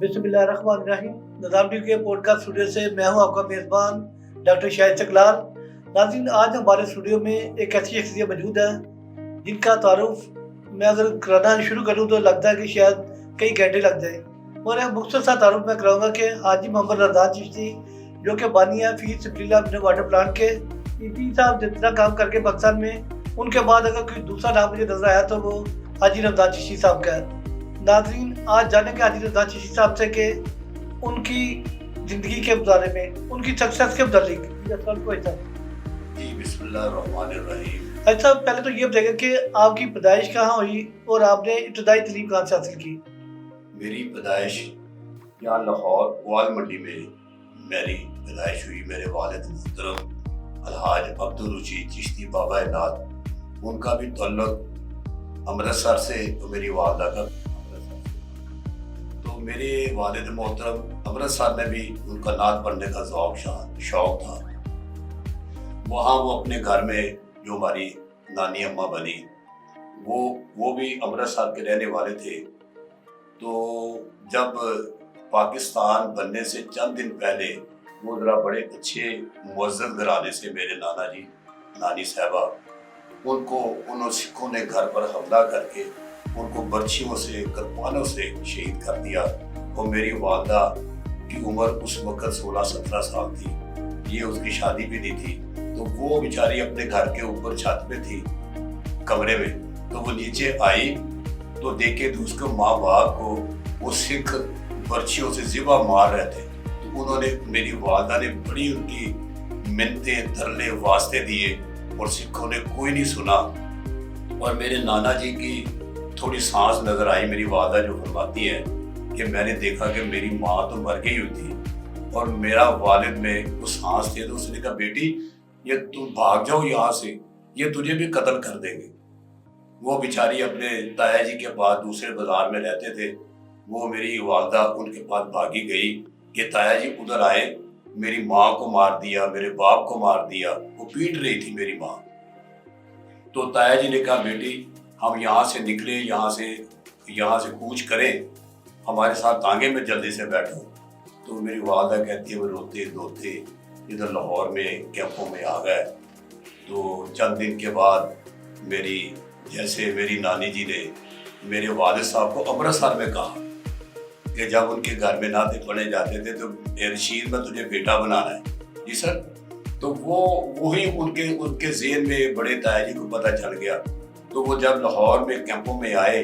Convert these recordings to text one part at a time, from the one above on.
बिस्मिल्लाहिर्रहमानिर्रहीम। निज़ाम टीवी के podcast studio से मैं हूं आपका मेज़बान डॉक्टर शाहिद सकलाल। नाज़रीन, आज हमारे स्टूडियो में एक ऐसी शख्सियत मौजूद है जिनका तारुफ मैं अगर कराना शुरू करूं तो लगता है कि शायद कई घंटे लग जाए। और एक मुख्तसर सा तारुफ मैं कराऊंगा कि हाजी मोहम्मद रज़ा चिश्ती, जो कि बानी है फीस सप्लीला अपने वाटर प्लांट के। पी साहब जितना काम करके पाकिस्तान में, उनके बाद अगर कोई दूसरा नाम मुझे नजर आया तो वो हाजी रमज़ान चिश्ती साहब का है। नाज़रीन, आज जानेंगे हाजी रमज़ान चिश्ती साहब से कि उनकी ज़िंदगी के बारे में, उनकी सक्सेस के मुतालिक। जी, बिस्मिल्लाहिर्रहमानिर्रहीम। अच्छा, पहले तो ये बताइए कि आपकी पैदाइश कहाँ हुई और आपने इब्तदाई तालीम कहाँ से हासिल की? मेरी पैदाइश यहाँ लाहौर ग्वाल मंडी में मेरी पैदाइश हुई। मेरे वालिद मोहतरम अलहाज अब्दुल रशीद चिश्ती बाबा नाथ, उनका भी तल्लुक अमृतसर से, तो मेरी वालदा का अमृतसर से। तो मेरे वालिद मोहतरम अमृतसर में भी उनका नात पढ़ने का शौक था। वहाँ वो अपने घर में जो हमारी नानी अम्मा बनी, वो भी अमृतसर के रहने वाले थे। तो जब पाकिस्तान बनने से चंद दिन पहले वो ज़रा बड़े अच्छे मुअज़्ज़ज़ घराने से मेरे नाना जी, नानी साहबा, उनको उन सिखों ने घर पर हमला करके उनको बर्छियों से, कृपानों से शहीद कर दिया। और मेरी वालदा की उम्र उस वक़्त 16-17 साल थी। ये उसकी शादी भी नहीं थी। तो वो बेचारी अपने घर के ऊपर छत पे थी, कमरे में। तो वो नीचे आई तो देखे तो उसके माँ बाप को वो सिख बर्छियों से ज़िबा मार रहे थे। तो उन्होंने, मेरी वालदा ने बड़ी उनकी मिन्नतें, तरले, वास्ते दिए और सिखों ने कोई नहीं सुना। और मेरे नाना जी की थोड़ी सांस नज़र आई। मेरी वालदा जो फरमाती है कि मैंने देखा कि मेरी माँ तो मर गई हुई थी और मेरा वालिद में वो सांस थे। तो उसने कहा, बेटी ये तुम भाग जाओ यहाँ से, ये तुझे भी कत्ल कर देंगे। वो बेचारी अपने ताया जी के पास दूसरे बाजार में रहते थे। वो मेरी वालदा उनके पास भागी गई कि ताया जी उधर आए, मेरी माँ को मार दिया, मेरे बाप को मार दिया। वो पीट रही थी मेरी माँ। तो ताया जी ने कहा, बेटी हम यहाँ से निकले, यहाँ से कूच करें, हमारे साथ तांगे में जल्दी से बैठो। तो मेरी वालदा कहती है, वो रोते धोते इधर लाहौर में कैंपों में आ गए। तो चंद दिन के बाद मेरी नानी जी ने मेरे वालिद साहब को अमृतसर में कहा कि जब उनके घर में नाते पढ़े जाते थे तो रशीद में तुझे बेटा बनाना है। जी सर। तो वही उनके ज़हन में बड़े ताया जी को पता चल गया। तो वो जब लाहौर में कैंपों में आए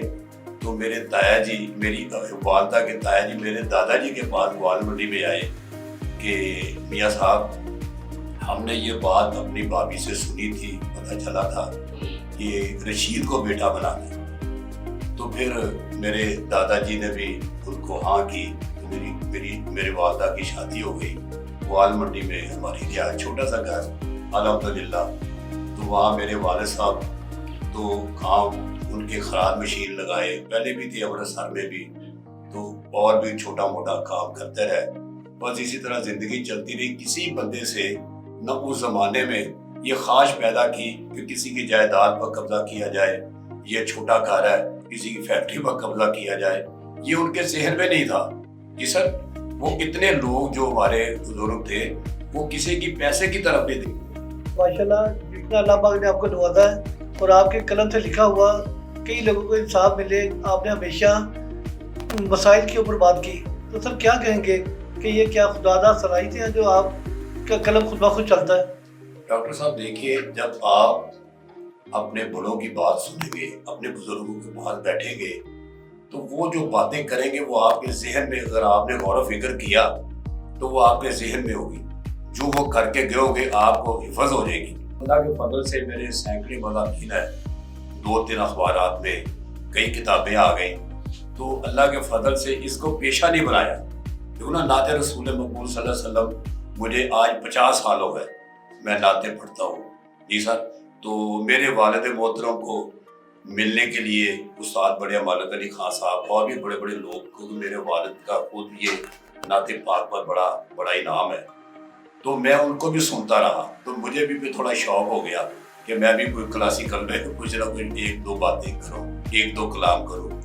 तो मेरे ताया जी, मेरी वालदा के ताया जी मेरे दादाजी के पास ग्वाल मंडी में आए कि मियाँ साहब, हमने ये बात अपनी भाभी से सुनी थी, पता चला था कि रशीद को बेटा बनाना है। तो फिर मेरे दादाजी ने भी उनको हाँ की। तो मेरे वालदा की शादी हो गई। ग्वाल मंडी में हमारी क्या छोटा सा घर, अल्हम्दुलिल्लाह। तो वहाँ मेरे वालिद साहब तो काम, उनके खराद मशीन लगाए, पहले भी थे अमृतसर में भी, तो और भी छोटा मोटा काम करते रहे। बस इसी तरह ज़िंदगी चलती रही। किसी बंदे से न उस ज़माने में ये ख्वाहिश पैदा की कि किसी की जायदाद पर कब्जा किया जाए, ये छोटा घर है, किसी की फैक्ट्री पर कब्जा किया जाए, ये उनके ज़हन में नहीं था। जी सर। वो इतने लोग जो हमारे बुजुर्ग थे, वो किसी की पैसे की तरफ नहीं थे। माशाल्लाह, जितना अल्लाह पाक ने आपको नवाजा है और आपके कलम से लिखा हुआ कई लोगों को इंसाफ मिले। आपने हमेशा मसाइल के ऊपर बात की। तो सर क्या कहेंगे कि ये क्या खुदादा सलाहियतें हैं जो आपका कलम खुद ब खुद चलता है? डॉक्टर साहब देखिए, जब आप अपने बड़ों की बात सुनेंगे, अपने बुजुर्गों के पास बैठेंगे, तो वो जो बातें करेंगे वो आपके जहन में, अगर आपने गौर फिक्र किया तो वो आपके जहन में होगी। जो वो करके गए होंगे आपको हिफाजत हो जाएगी। अल्लाह के फजल से मेरे सैकड़े मज़ामीन है, 2-3 अखबारात में कई किताबें आ गई। तो अल्लाह के फजल से इसको पेशा नहीं बनाया। देखो ना, नाते रसूल मकबूल सल्लल्लाहु अलैहि वसल्लम, मुझे आज 50 साल हो गए मैं नाते पढ़ता हूँ। जी सर। तो मेरे वालिद मोहतरम को मिलने के लिए उस्ताद बड़े अमानत अली खान साहब और भी बड़े बड़े लोग, क्योंकि मेरे वालिद का खुद ये नाते पाक पर बड़ा इनाम है। तो मैं उनको भी सुनता रहा। तो मुझे भी थोड़ा शौक हो गया कि मैं भी कोई क्लासिकल में कुछ ना कुछ 1-2 बातें करूँ, 1-2 कलाम करूँ।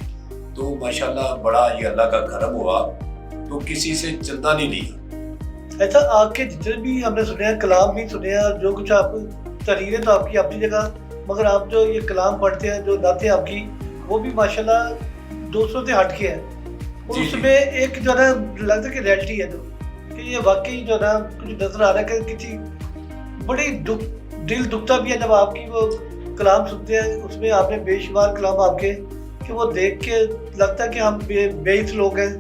तो माशाल्लाह बड़ा ये अल्लाह का करम हुआ तो किसी से चंदा नहीं लिया। ऐसा आपके जितने भी हमने सुने हैं, कलाम भी सुने हैं, जो कुछ आप तहरीरें तो आपकी अपनी जगह, मगर आप जो ये कलाम पढ़ते हैं, जो नाते आपकी, वो भी माशाल्लाह दूसरों से हट के है। और जी, जी। उसमें एक जो है ना लगता है कि रियलिटी है, जो कि ये वाकई जो है ना कुछ नजर आ रहा है कि किसी बड़ी दिल दुखता भी है जब आपकी वो कलाम सुनते हैं। उसमें आपने बेशुमार कलाम आपके कि वो देख के लगता है कि हम बेइज्जत लोग हैं,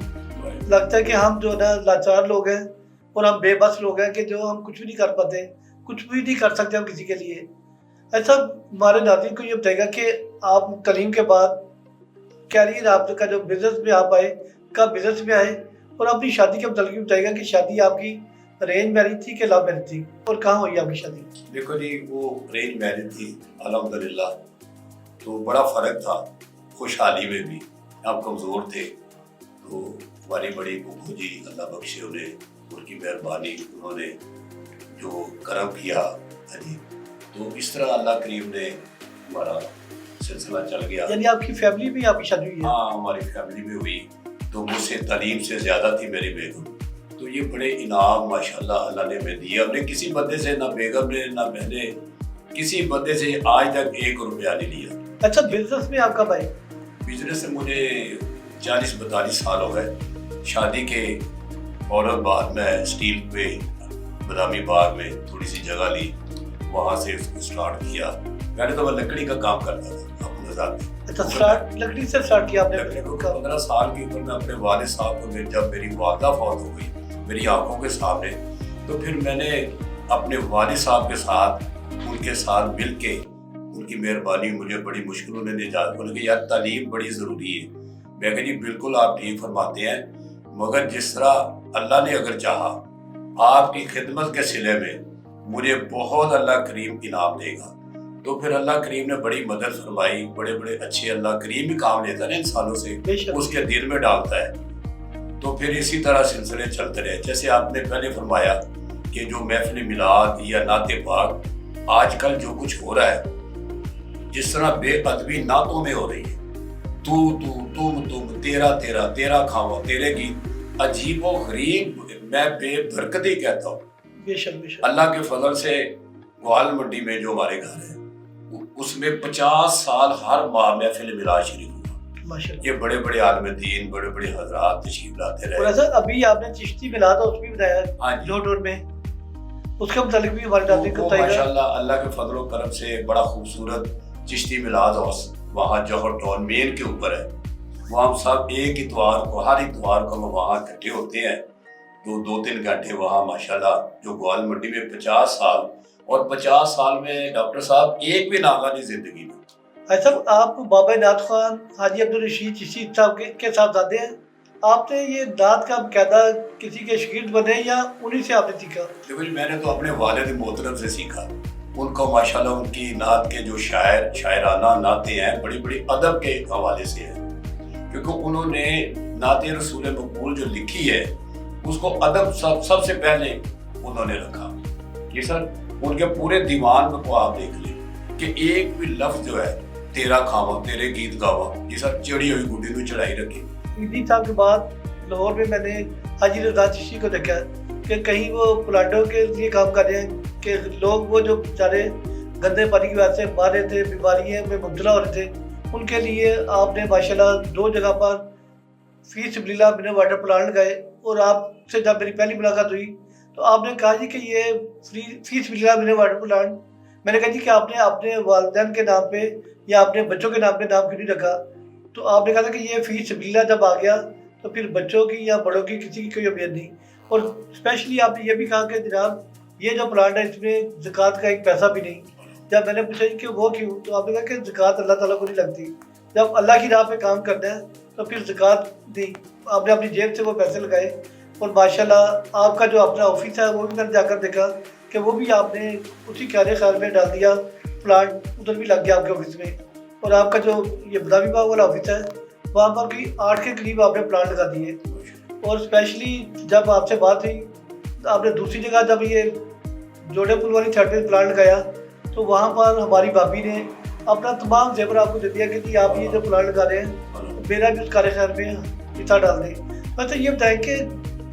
लगता है कि हम जो है ना लाचार लोग हैं और हम बेबस लोग हैं कि जो हम कुछ भी नहीं कर पाते, कुछ भी नहीं कर सकते हम किसी के लिए। ऐसा हमारे नाज़रीन को ये बताएगा कि आप तालीम के बाद कैरियर आपका जो बिजनेस में आप आए, कब बिजनेस में आए, और अपनी शादी के मतलब बताएगा कि शादी आपकी अरेंज मैरिज थी कि लव मैरिज थी, और कहाँ हुई आपकी शादी? देखो जी, वो अरेंज मैरिज थी अल्हम्दुलिल्लाह, तो बड़ा फ़र्क था खुशहाली में भी। हम कमज़ोर थे, तो हमारी बड़ी बुक्कू जी, अल्लाह बख्शे उन्हें, उनकी मेहरबानी, उन्होंने जो करम किया, हाँ जी, तो इस तरह अल्लाह करीम ने हमारा सिलसिला चल गया। यानी आपकी फैमिली में आपकी शादी हुई है? हाँ, हमारी फैमिली में हुई, तो मुझसे तालीम से ज़्यादा थी मेरी बेगम। तो ये बड़े इनाम माशाल्लाह अल्लाह ने हमें दिए। हमने किसी बंदे से, ना बेगम ने ना मैंने किसी बंदे से आज तक 1 रुपया नहीं लिया। अच्छा, बिजनेस में आप कब आए? बिजनेस से मुझे 40-42 साल हो गए। शादी के फौरन बाद मैं स्टील पे बदामी बाग में थोड़ी सी जगह ली, वहाँ से उसको स्टार्ट किया। पहले तो मैं लकड़ी का काम करता था अपने साथ। अच्छा, स्टार्ट लकड़ी से स्टार्ट किया आपने? 15 साल की उम्र में अपने वालिद साहब को, जब मेरी वालदा फौत हो गई मेरी आंखों के सामने, तो फिर मैंने अपने वालिद साहब के साथ, उनके साथ मिल के, उनकी मेहरबानी, मुझे बड़ी मुश्किलों ने निजात, बोले कि यार तालीम बड़ी ज़रूरी है। मैं कहा जी बिल्कुल आप ठीक फरमाते हैं, मगर जिस तरह अल्लाह ने अगर चाहा आपकी खिदमत के सिले में मुझे बहुत अल्लाह करीम इनाम देगा। तो फिर अल्लाह करीम ने बड़ी मदद फरमाई। बड़े बड़े अच्छे अल्लाह करीम ही काम लेता है ना इंसानों से, उसके दिल में डालता है। तो फिर इसी तरह सिलसिले चलते रहे। जैसे आपने पहले फरमाया कि जो महफिल मिलाद या नाते पाक आजकल जो कुछ हो रहा है, जिस तरह बेअदबी नातों में हो रही है, तू तू तुम तेरा तेरा तेरा खावा तेरे गीत, अजीब व गरीब, मैं बेबरकती कहता हूँ। बेशक अल्लाह के फजल से ग्वाल मंडी में जो हमारे घर है, उसमें 50 साल हर माह महफिल मिलाद शरीफ हुआ। माशाल्लाह। ये बड़े बड़े आलम दीन, बड़े बड़े हजरात तशरीफ लाते और रहे। ऐसा अभी आपने चिश्ती मिला था, उसमें बताया हाँ जी, लोडोर में, उसके मुतालिक भी हमारे नाज़रीन को वो बताइएगा। माशाल्लाह अल्लाह के फजल व करम से बड़ा खूबसूरत चिश्ती मिलाद हाउस वहाँ जौहर टाउन मेन के ऊपर है। वहाँ हम सब एक इतवार को, हर इतवार को हम वहाँ इकट्ठे होते हैं, तो 2-3 घंटे वहाँ माशाल्लाह, जो ग्वाल मंडी में 50 साल, और 50 साल में डॉक्टर साहब एक भी नागा नहीं जिंदगी में। अच्छा, आप बाबा नाथ खान हाजी अब्दुल रशीद चिश्ती साहब के साहबजादे हैं। आपने ये नात का बाकायदा किसी के शागिर्द बने या उन्हीं से आपने सीखा? देखो जी, मैंने तो अपने वालिद मोहतरम से सीखा। उनको माशाल्लाह उनकी नात के जो शायराना नाते हैं बड़ी बड़ी अदब के हवाले से हैं, क्योंकि उन्होंने नाते रसूल मकबूल जो लिखी है उसको अदब सबसे पहले उन्होंने रखा। ये सर उनके पूरे दीवान को आप देख लें कि एक भी लफ्ज जो है तेरा खावा तेरे गीत गावा, ये सर चढ़ी हुई गुड्डी को चढ़ाई रखी। ईदी साहब के बाद लाहौर में मैंने हाजी रजा चिश्ती को देखा कि कहीं वो प्लाटों के लिए काम कर रहे हैं कि लोग वो जो बेचारे गंदे पानी की वजह से मर रहे थे, बीमारियों में मुब्तला हो रहे थे, उनके लिए आपने माशाल्लाह 2 जगह पर फी सबिलिल्लाह मिनरल वाटर प्लांट लगाए। और आपसे जब मेरी पहली मुलाकात हुई तो आपने कहा जी कि ये फी सबिलिल्लाह मिनरल वाटर प्लांट, मैंने कहा जी कि आपने अपने वालिदैन के नाम पे या अपने बच्चों के नाम पे नाम क्यों नहीं रखा? तो आपने कहा था कि ये फी सबिलिल्लाह जब आ गया तो फिर बच्चों की या बड़ों की किसी की कोई अहमियत नहीं। और स्पेशली आपने ये भी कहा कि जनाब ये जो प्लांट है इसमें ज़कात का एक पैसा भी नहीं। जब मैंने पूछा कि वो क्यों, तो आपने कहा कि ज़कात अल्लाह ताला को नहीं लगती, जब अल्लाह की राह पे काम करना है तो फिर ज़कात नहीं। आपने अपनी जेब से वो पैसे लगाए और माशाल्लाह आपका जो अपना ऑफिस है वो भी मैंने जाकर देखा कि वो भी आपने उसी क्यारे ख्याल में डाल दिया, प्लांट उधर भी लग गया आपके ऑफिस में। और आपका जो ये बदामी बाग वाला ऑफिस है वहाँ पर कोई 8 के करीब आपने प्लांट लगा दिए। और स्पेशली जब आपसे बात हुई आपने दूसरी जगह जब ये जोड़े पुल वाली छत पे प्लांट लगाया तो वहाँ पर हमारी भाभी ने अपना तमाम जेवर आपको दे दिया कि जी आप ये जो प्लांट लगा रहे हैं मेरा भी उस कार्य में हिस्सा डाल दें। मतलब ये बताएं कि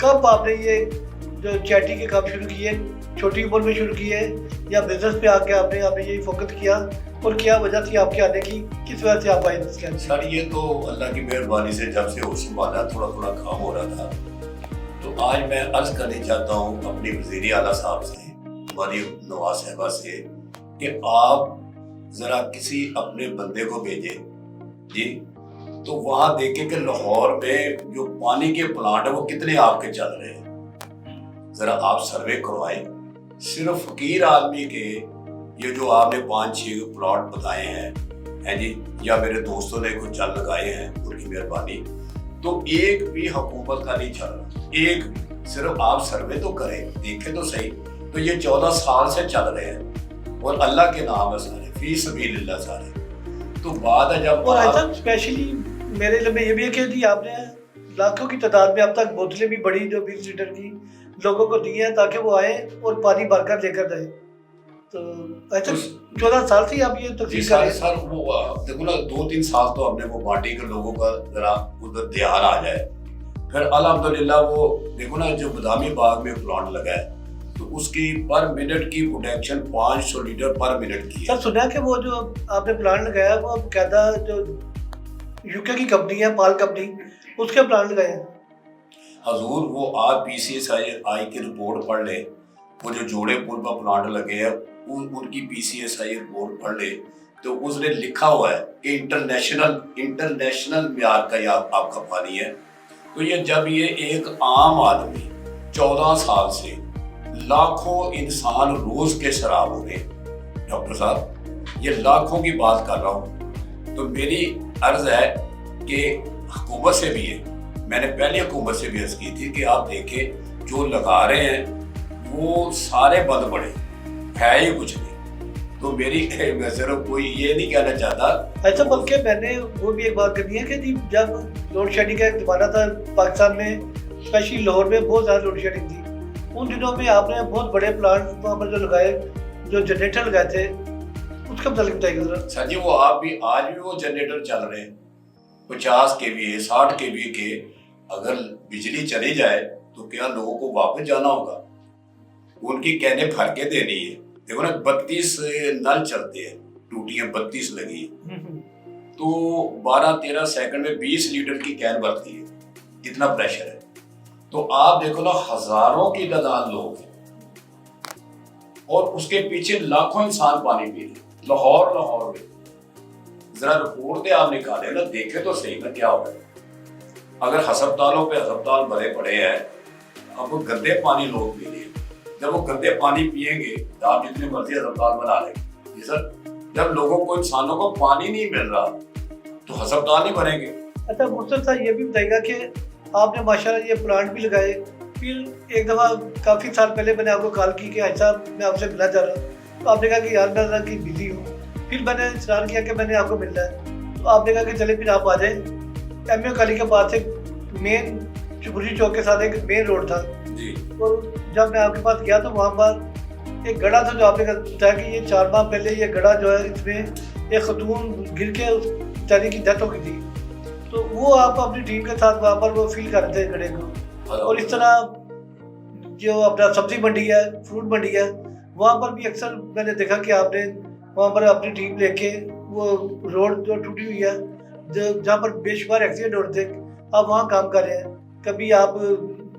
कब आपने ये जो चैरिटी के काम शुरू किए, छोटी उम्र में शुरू किए या बिजनेस पे आके आपने यही फोकस किया, और क्या वजह थी आपके आने की, किस वजह से आप आए इसके अंदर? सर ये तो अल्लाह की मेहरबानी से जब से होश संभाला थोड़ा थोड़ा काम हो रहा था। तो आज मैं अर्ज करना चाहता हूँ अपनी वज़ीर आला साहब से, हमारी नवाज साहबा से, कि आप ज़रा किसी अपने बंदे को भेजें जी, तो वहाँ देखें कि लाहौर में जो पानी के प्लांट है वो कितने आपके चल रहे हैं। ज़रा आप सर्वे करवाएं। सिर्फ फकीर आदमी के ये जो आपने 5-6 प्लॉट बताए हैं जी, या मेरे दोस्तों ने कुछ चल लगाए हैं, उनकी मेहरबानी, तो एक भी हुकूमत का नहीं चल रहा, एक भी। सिर्फ आप सर्वे तो करें, देखें तो सही। तो ये 14 साल से चल रहे हैं और अल्लाह के नाम है सारे, फी सबीलिल्लाह सारे। तो बात है जब और ऐसा स्पेशली मेरे लिए में ये भी है कि जी आपने लाखों की तादाद में अब तक बोतलें भी बड़ी जो 20 लीटर की लोगों को दी है ताकि वो आए और पानी भरकर लेकर जाए। तो ऐसा 14 साल से आप ये तकसीम कर रहे हैं? सर वो देखो ना, 2-3 साल तो हमने वो बांटी के लोगों का जरा उधर ध्यान आ जाए। फिर अल्हम्दुलिल्लाह वो देखो ना, जो बदामी बाग में प्लांट लगा है तो उसकी पर मिनट की प्रोडक्शन 500 लीटर पर मिनट की है। सर सुना कि वो जो आपने प्लांट लगाया वो कहता जो यूके की कंपनी है, पाल कंपनी, उसके प्लांट लगाए हैं। हजूर वो आप PCSI की रिपोर्ट पढ़ ले, वो जो जोड़े पुल पर प्लांट लगे हैं उनकी PCSI रिपोर्ट पढ़ ले, तो उसने लिखा हुआ है कि इंटरनेशनल म्यार का ये आपका पानी है। तो ये जब ये एक आम आदमी 14 साल से लाखों इंसान रोज के शराब हो गए, डॉक्टर साहब ये लाखों की बात कर रहा हूँ। तो मेरी अर्ज है कि हुकूमत से भी है, मैंने पहले हुकूमत से भी अर्ज की थी कि आप देखें जो लगा रहे हैं वो सारे बंद पड़े, है ही कुछ नहीं। तो मेरी मैं सिर्फ कोई ये नहीं कहना चाहता ऐसा, बल्कि मैंने वो भी एक बात करनी है कि जी जब लोड शेडिंग का एक जमाना था पाकिस्तान में, स्पेशली लाहौर में बहुत ज़्यादा लोड शेडिंग थी, उन दिनों में आपने बहुत बड़े प्लांट वहाँ पर जो लगाए, जो जनरेटर लगाए थे, उसका मतलब बताइए जरा। सर जी वो आप भी आज भी वो जनरेटर चल रहे हैं 50 kVA 60 kVA के। अगर बिजली चली जाए तो क्या लोगों को वापस जाना होगा? उनकी कहने भर के देनी है। देखो ना 32 नल चलते हैं, टूटियां 32 लगी है, तो 12-13 सेकंड में 20 लीटर की कैन भरती है, इतना प्रेशर है। तो आप देखो ना हजारों की तादाद लोग हैं और उसके पीछे लाखों इंसान पानी पी रहे। लाहौर में जरा रिपोर्ट दे आप निकाले ना, देखे तो सही ना क्या हो रहा है। अगर अस्पतालों पे अस्पताल भरे पड़े हैं, अब वो गंदे पानी लोग पी रहे हैं। जब वो गंदे पानी पिएंगे तो आप जितने मर्जी अस्पताल बना लेंगे जी सर। जब लोगों को, इंसानों को पानी नहीं मिल रहा तो अस्पताल नहीं बनेंगे। अच्छा मुर्तज़ा साहब ये भी बताइएगा कि आपने माशाल्लाह ये प्लांट भी लगाए, फिर एक दफ़ा काफ़ी साल पहले मैंने आपको कॉल की कि अच्छा मैं आपसे मिलना चाह रहा हूँ, तो आपने कहा कि यार मैं ज़रा कि बिजी हूँ। फिर मैंने इस्रार किया कि मैंने आपको मिलना है, तो आपने कहा कि चले फिर आप आ जाए। MA कॉलेज के पास एक मेन चुबरी चौक के साथ एक मेन रोड था जी। और जब मैं आपके पास गया तो वहाँ पर एक गड़ा था, जो आपने बताया कि ये 4 माह पहले ये गड़ा जो है इसमें एक खतून गिर के उस बेचारी की डेथ हो गई थी। तो वो आप अपनी टीम के साथ वहाँ पर वो फील कर रहे थे गड़े को। और इस तरह जो अपना सब्जी मंडी है, फ्रूट मंडी है, वहाँ पर भी अक्सर मैंने देखा कि आपने वहाँ पर अपनी टीम लेके वो रोड जो टूटी हुई है, जो जहाँ पर बेशुमार एक्सीडेंट होते थे, आप वहाँ काम कर रहे हैं। कभी आप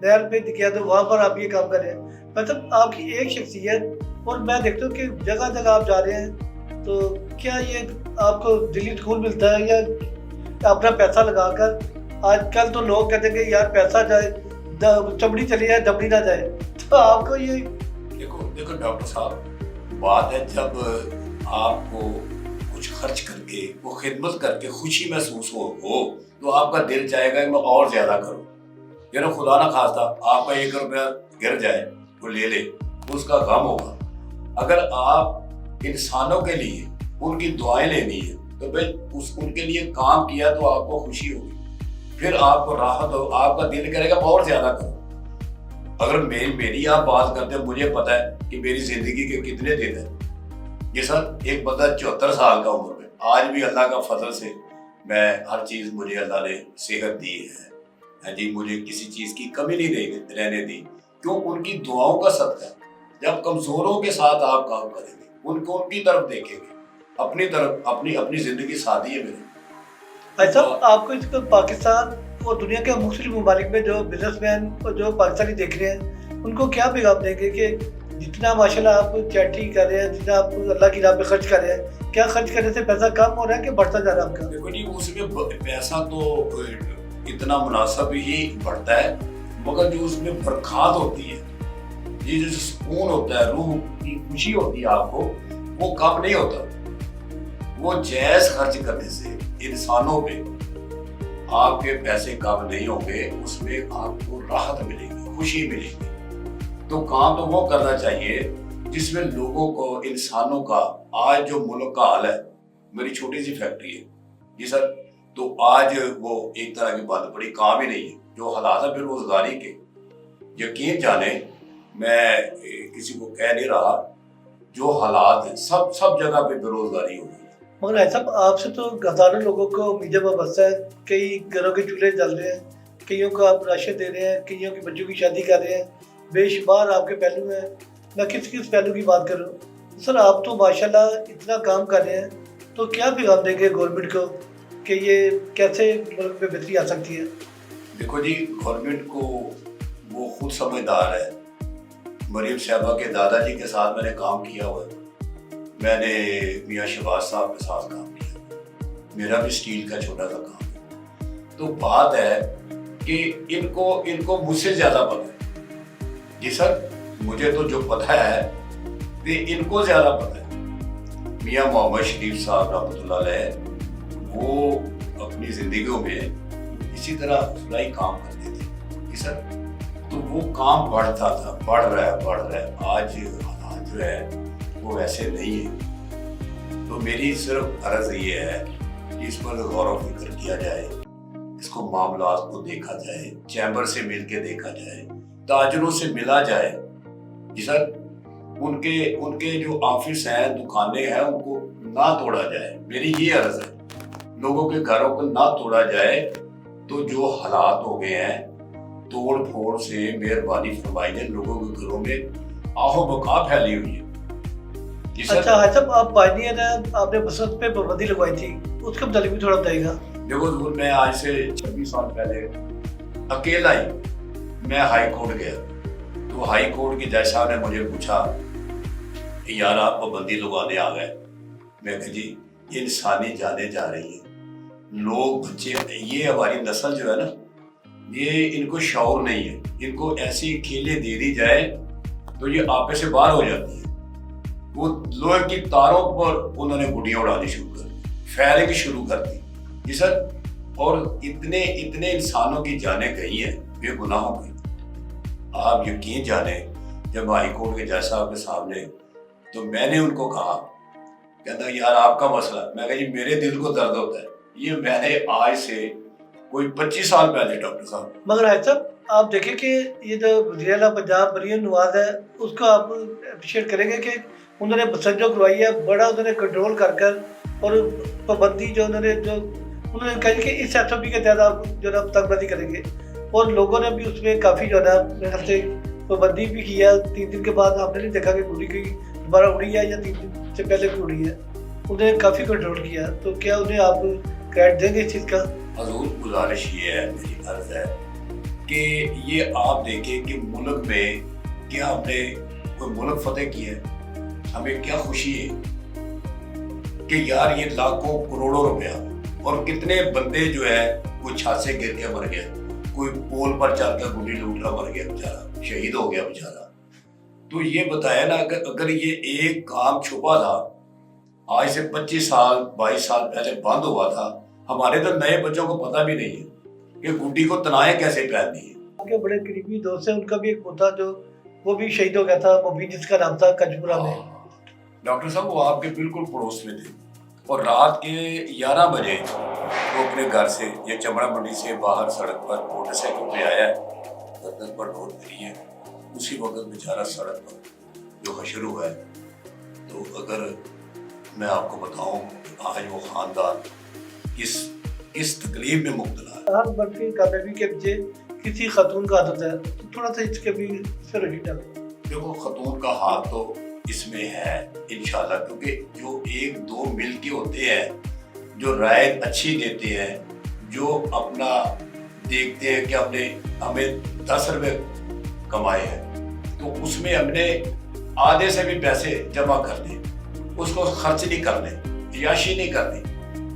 नहर पे दिखा तो वहाँ पर आप ये काम कर रहे हैं। मतलब आपकी एक शख्सियत, और मैं देखता हूँ कि जगह जगह आप जा रहे हैं, तो क्या ये आपको दिली सुकून मिलता है या अपना पैसा लगाकर? आजकल तो लोग कहते हैं कि यार पैसा जाए, चमड़ी चली जाए दबड़ी ना जाए, तो आपको ये देखो डॉक्टर साहब, बात है जब आपको कुछ खर्च करके, वो खिदमत करके खुशी महसूस हो तो आपका दिल चाहेगा कि मैं और ज्यादा करूं। ये ना खुदा ना खास्ता आपका 1 रुपया गिर जाए वो ले ले, उसका गम होगा। अगर आप इंसानों के लिए उनकी दुआएं लेनी है तो भाई उनके लिए काम किया तो आपको खुशी होगी, फिर आपको राहत हो, आपका दिल करेगा और ज्यादा करो। अगर मेरी आप बात करते हैं, मुझे पता है कि मेरी जिंदगी के कितने दिन है। ये सर एक बंदा 74 साल का उम्र में, आज भी अल्लाह का फजल से मैं हर चीज मुझे अल्लाह ने सेहत दी है, ہاں جی مجھے کسی چیز کی کمی نہیں رہنے دی. کیوں؟ ان کی دعاؤں کا صدقہ ہے. جب کمزوروں کے ساتھ آپ کام کریں گے، ان کو ان کی طرف دیکھیں گے، اپنی طرف اپنی زندگی سادی ہے میری. بھائی صاحب آپ کو اس کو پاکستان اور دنیا کے مختلف ممالک میں جو بزنس مین اور جو پاکستانی دیکھ رہے ہیں ان کو کیا پیغام دیں گے کہ جتنا ماشاءاللہ آپ چیریٹی کر رہے ہیں، جتنا آپ اللہ کی راہ پہ خرچ کر رہے ہیں، کیا خرچ کرنے سے پیسہ کم ہو رہا ہے کہ بڑھتا جا رہا ہے آپ کا؟ دیکھو جی اس میں پیسہ تو اتنا مناسب ہی بڑھتا ہے، مگر جو اس میں برکات ہوتی ہے، یہ جو سکون ہوتا ہے، روح کی خوشی ہوتی ہے آپ کو، وہ کم نہیں ہوتا. وہ جائز خرچ کرنے سے انسانوں پہ آپ کے پیسے کم نہیں ہوں گے، اس میں آپ کو راحت ملے گی، خوشی ملے گی. تو کام تو وہ کرنا چاہیے جس میں لوگوں کو، انسانوں کا، آج جو ملک کا حال ہے، میری چھوٹی سی فیکٹری ہے جی سر، تو آج وہ ایک طرح کی بات پڑی، کام ہی نہیں ہے. جو حالات ہے بے روزگاری کے، یقین جانیں میں کسی کو کہہ نہیں رہا، جو حالات ہیں سب جگہ پہ بے روزگاری ہو گئی. مگر ایسا آپ سے تو ہزاروں لوگوں کو امیدیں وابستہ ہے، کئی گھروں کے چولہے جل رہے ہیں، کئیوں کو آپ راشن دے رہے ہیں، کئیوں کے بچوں کی شادی کر رہے ہیں، بے شمار آپ کے پہلو ہیں. میں کس پہلو کی بات کروں سر؟ آپ تو ماشاءاللہ اتنا کام کر رہے ہیں، تو کیا پیغام دیں گے گورنمنٹ کو کہ یہ کیسے ملک میں بہتری آ سکتی ہے؟ دیکھو جی گورنمنٹ کو وہ خود سمجھدار ہے. مریم صاحبہ کے دادا جی کے ساتھ میں نے کام کیا ہوا ہے، میں نے میاں شہباز صاحب کے ساتھ کام کیا، میرا بھی اسٹیل کا چھوٹا سا کام ہے. تو بات ہے کہ ان کو مجھ سے زیادہ پتہ ہے جی سر. مجھے تو جو پتہ ہے وہ ان کو زیادہ پتہ ہے. میاں محمد شریف صاحب رحمۃ اللہ علیہ وہ اپنی زندگیوں میں اسی طرح سلائی کام کرتے تھے جی سر. تو وہ کام بڑھتا تھا، بڑھ رہا ہے. آج حالات جو ہے وہ ویسے نہیں ہے. تو میری صرف عرض یہ ہے کہ اس پر غور و فکر کیا جائے، اس کو معاملات کو دیکھا جائے، چیمبر سے مل کے دیکھا جائے، تاجروں سے ملا جائے جی سر. ان کے جو آفس ہیں، دکانیں ہیں، ان کو نہ توڑا جائے. میری یہ عرض ہے، لوگوں کے گھروں کو نہ توڑا جائے. تو جو حالات ہو گئے ہیں توڑ پھوڑ سے مہربانی فرمائیے، لوگوں کے گھروں میں آہ و بکا پھیلی ہوئی ہے. اچھا حسب آپ پائنیئر ہیں، آپ نے بسنت پہ پابندی لگوائی تھی، اس کے متعلق بھی تھوڑا بتائیے گا. دیکھو حضور میں آج سے 26 سال پہلے اکیلا ہی میں ہائی کورٹ گیا. تو ہائی کورٹ کی جج صاحب نے مجھے پوچھا کہ یار آپ پابندی لگانے آ گئے. میں کہا جی یہ انسانی جانیں جا رہی ہیں، لوگ بچے، یہ ہماری نسل جو ہے نا، یہ ان کو شعور نہیں ہے. ان کو ایسی کھیلیں دے دی جائے تو یہ آپے سے باہر ہو جاتی ہے. وہ لوہے کی تاروں پر انہوں نے گڈیاں اڑانی شروع کر دی، فائرنگ شروع کر دی جی سر. اور اتنے انسانوں کی جانیں گئی ہیں بے گناہوں کی. آپ یقین جانیں جب ہائی کورٹ کے جج صاحب کے سامنے، تو میں نے ان کو کہا، کہتا یار آپ کا مسئلہ. میں کہا جی میرے دل کو درد ہوتا ہے. یہ میں نے آج سے کوئی 25 سال پہلے ڈاکٹر صاحب. مگر صاحب آپ دیکھیں کہ یہ جو وزیر اعلیٰ پنجاب مریم نواز ہے، اس کو آپ اپریشیٹ کریں گے کہ انہوں نے بسنجو کروائی ہے، بڑا انہوں نے کنٹرول کر اور پابندی جو انہوں نے کہا کہ اس ایس او پی کے تحت آپ جو ہے تنگ بندی کریں گے. اور لوگوں نے بھی اس میں کافی جو ہے میرے خیال سے پابندی بھی کی ہے. 3 دن کے بعد آپ نے نہیں دیکھا کہ گولی کی دوبارہ اڑی ہے، یا 3 دن سے پہلے بھی اڑی ہے. انہوں نے کافی کنٹرول کیا. تو کیا انہیں آپ کریڈٹ دیں گے اس چیز کا؟ حضور گزارش یہ ہے، میری عرض ہے کہ یہ آپ دیکھیں کہ ملک میں کیا ہم نے کوئی ملک فتح کیا ہے. ہمیں کیا خوشی ہے کہ یار یہ لاکھوں کروڑوں روپیہ، اور کتنے بندے جو ہے کوئی چھت سے گر کے مر گیا، کوئی پول پر چل کر گڈی لوٹ رہا مر گیا بیچارہ، شہید ہو گیا بیچارہ. تو یہ بتایا نا اگر یہ ایک کام چھپا تھا، آج سے 25 سال 22 سال پہلے بند ہوا تھا، ہمارے تو نئے بچوں کو پتہ بھی نہیں ہے کہ گڈی کو تنائیں کیسے پہننی ہے. ان کے بڑے قریبی دوست ہیں، ان کا بھی ایک پوتا جو وہ بھی شہید ہو گیا تھا، مبین جس کا نام تھا کجپورہ میں. ڈاکٹر صاحب وہ آپ کے بالکل پڑوس میں تھے، اور رات کے 11 بجے وہ اپنے گھر سے یہ چمڑا منڈی سے باہر سڑک پر موٹر سائیکل پہ آیا ہے، گردن پر ڈھول ملی ہے. اسی وقت بیچارہ سڑک پر جو حشر ہوا ہے. تو اگر میں آپ کو بتاؤں آج وہ خاندان کس किस तकलीफ में मुब्तला है। हर मर्द की कामयाबी के पीछे किसी खातून का आदत है, तो थोड़ा सा इसके भी इस पर रोशनी डालें। देखो खतून का हाथ तो इसमें है इंशाल्लाह, क्योंकि जो एक दो मिल के होते हैं, जो राय अच्छी देते हैं, जो अपना देखते हैं कि हमें 10 रुपए कमाए हैं तो उसमें हमने आधे से भी पैसे जमा कर दिए, उसको खर्च नहीं करने, याशी नहीं करनी।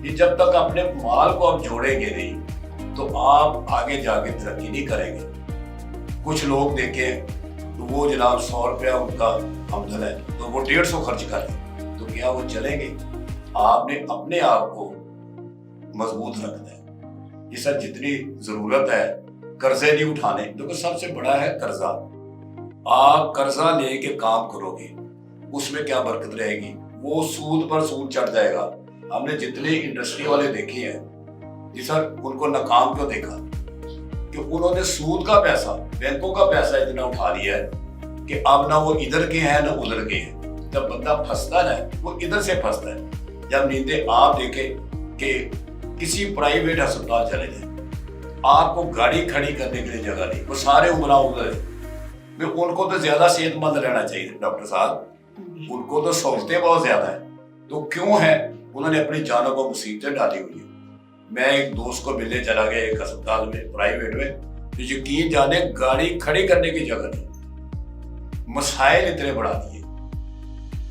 ये जब तक अपने माल को आप जोड़ेंगे नहीं तो आप आगे जाके तरक्की नहीं करेंगे। कुछ लोग देखें तो वो जनाब 100 रुपया उनका आमदन है तो वो 150 खर्च कर लें, तो क्या वो चलेंगे? आपने अपने आप को मजबूत रखना है। ये सर जितनी जरूरत है कर्जे नहीं उठाने, देखो सबसे बड़ा है कर्जा। आप कर्जा लेके काम करोगे उसमें क्या बरकत रहेगी? वो सूद पर सूद चढ़ जाएगा। हमने जितने इंडस्ट्री वाले देखे हैं जी सर, उनको नाकाम क्यों देखा? कि उन्होंने सूद का पैसा, बैंकों का पैसा इतना उठा लिया है कि अब ना वो इधर के हैं ना उधर के हैं। जब बंदा फंसता है वो इधर से फंसता है। जब नींदे आप देखें कि किसी प्राइवेट अस्पताल चले जाए, आपको गाड़ी खड़ी करने के लिए जगह नहीं, वो सारे उमरा उधर है। उनको तो ज्यादा सेहतमंद रहना चाहिए डॉक्टर साहब, उनको तो सहूलतें बहुत ज्यादा है, तो क्यों है? उन्होंने अपनी जानों को मुसीबतें डाली हुई है। मैं एक दोस्त को मिलने चला गया एक अस्पताल में प्राइवेट में, तो यकीन जाने गाड़ी खड़ी करने की जगह नहीं, मसाइल इतने बढ़ा दिए।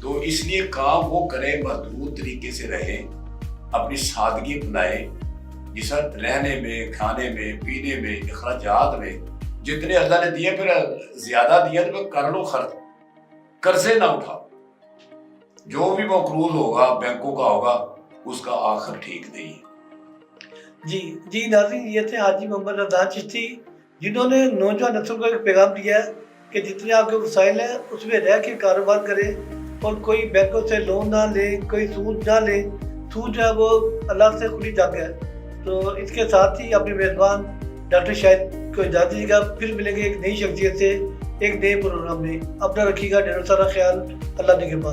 तो इसलिए काम वो करें, मजबूत तरीके से रहे, अपनी सादगी अपनाए। जिस रहने में, खाने में, पीने में, अखराजात में जितने अल्लाह ने दिए, फिर ज्यादा दिया तो कर लो खर्च, कर्जे ना उठाओ। जो भी मकरूज होगा बैंकों का होगा उसका आखिर ठीक नहीं है। जी नाज़रीन, ये थे हाजी मोहम्मद रमज़ान चिश्ती, जिन्होंने नौजवान नस्ल को एक पैगाम दिया है कि जितने आपके वसाइल हैं उसमें रह के कारोबार करें और कोई बैंकों से लोन ना ले, कोई सूद ना ले। सूद जो है वो अल्लाह से खुली जंग है। तो इसके साथ ही अपने मेज़बान डॉक्टर शाहिद को इजाज़त दीजिएगा। फिर मिलेंगे एक नई शख्सियत से एक नए प्रोग्राम में। अपना रखिएगा ढेर सारा ख्याल। अल्लाह निगहबान।